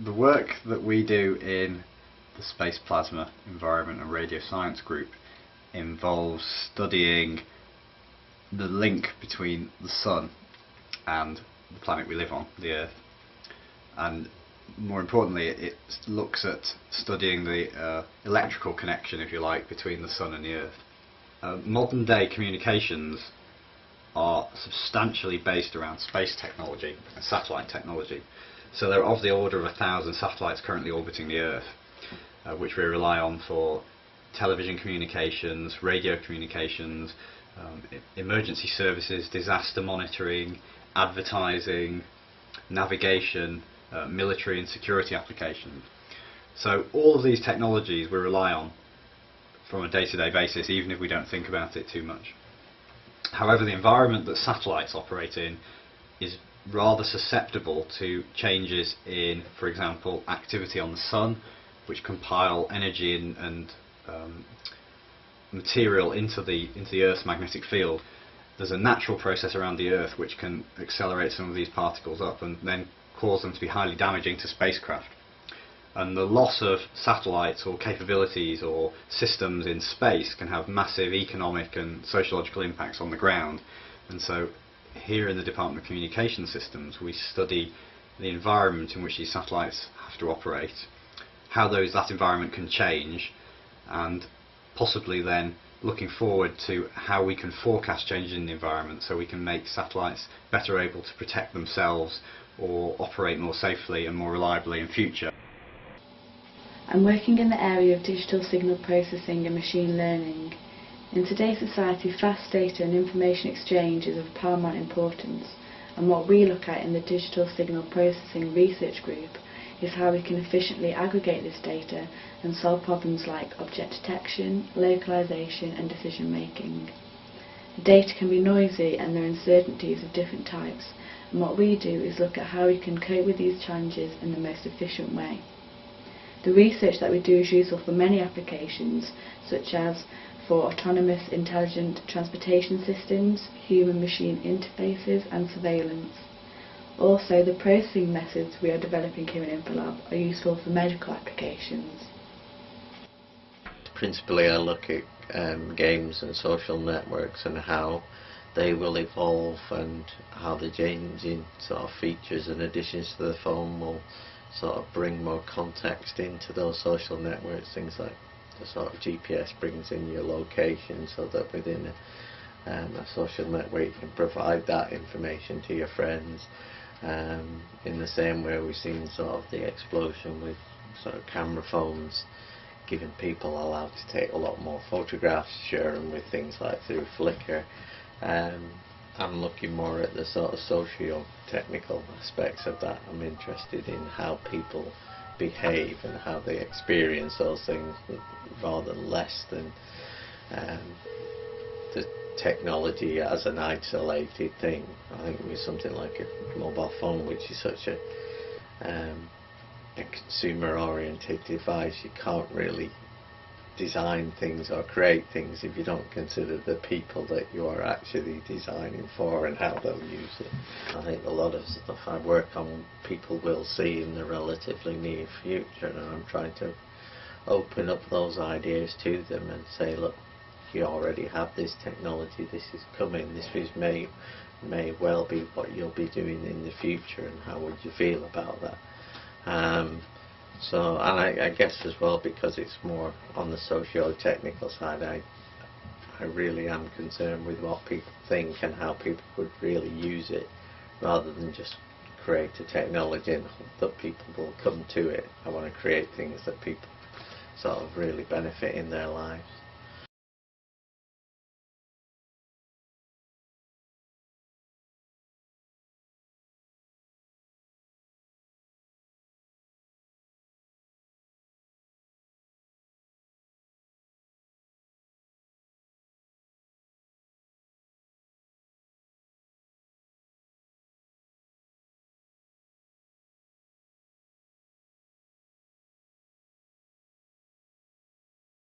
the work that we do in the Space Plasma Environment and Radio Science group involves studying the link between the Sun and the planet we live on, the Earth. And more importantly, it looks at studying the electrical connection, if you like, between the Sun and the Earth. Modern day communications are substantially based around space technology and satellite technology. So there are of the order of 1,000 satellites currently orbiting the Earth, which we rely on for television communications, radio communications, emergency services, disaster monitoring, advertising, navigation, military and security applications. So all of these technologies we rely on from a day-to-day basis, even if we don't think about it too much. However, the environment that satellites operate in is rather susceptible to changes in, for example, activity on the Sun, which can pile energy and material into the Earth's magnetic field. There's a natural process around the Earth which can accelerate some of these particles up and then cause them to be highly damaging to spacecraft. And the loss of satellites or capabilities or systems in space can have massive economic and sociological impacts on the ground. And so here in the Department of Communication Systems we study the environment in which these satellites have to operate, how that environment can change, and possibly then looking forward to how we can forecast changes in the environment so we can make satellites better able to protect themselves or operate more safely and more reliably in future. I'm working in the area of digital signal processing and machine learning. In today's society, fast data and information exchange is of paramount importance, and what we look at in the Digital Signal Processing Research Group is how we can efficiently aggregate this data and solve problems like object detection, localization and decision making. The data can be noisy and there are uncertainties of different types, and what we do is look at how we can cope with these challenges in the most efficient way. The research that we do is useful for many applications, such as for autonomous intelligent transportation systems, human-machine interfaces and surveillance. Also, the processing methods we are developing here in InfoLab are useful for medical applications. Principally I look at games and social networks and how they will evolve and how the changing sort of features and additions to the phone will sort of bring more context into those social networks, things like the sort of GPS brings in your location so that within a social network you can provide that information to your friends. In the same way we've seen sort of the explosion with sort of camera phones giving people allowed to take a lot more photographs, share them with things like through Flickr. I'm looking more at the sort of socio-technical aspects of that. I'm interested in how people behave and how they experience those things rather less than the technology as an isolated thing. I think with something like a mobile phone, which is such a consumer-oriented device, you can't really design things or create things if you don't consider the people that you are actually designing for and how they'll use it. I think a lot of stuff I work on people will see in the relatively near future, and I'm trying to open up those ideas to them and say, look, you already have this technology, this is coming, this is may well be what you'll be doing in the future, and how would you feel about that? So, and I guess as well, because it's more on the socio-technical side, I really am concerned with what people think and how people would really use it, rather than just create a technology and hope that people will come to it. I want to create things that people sort of really benefit in their lives.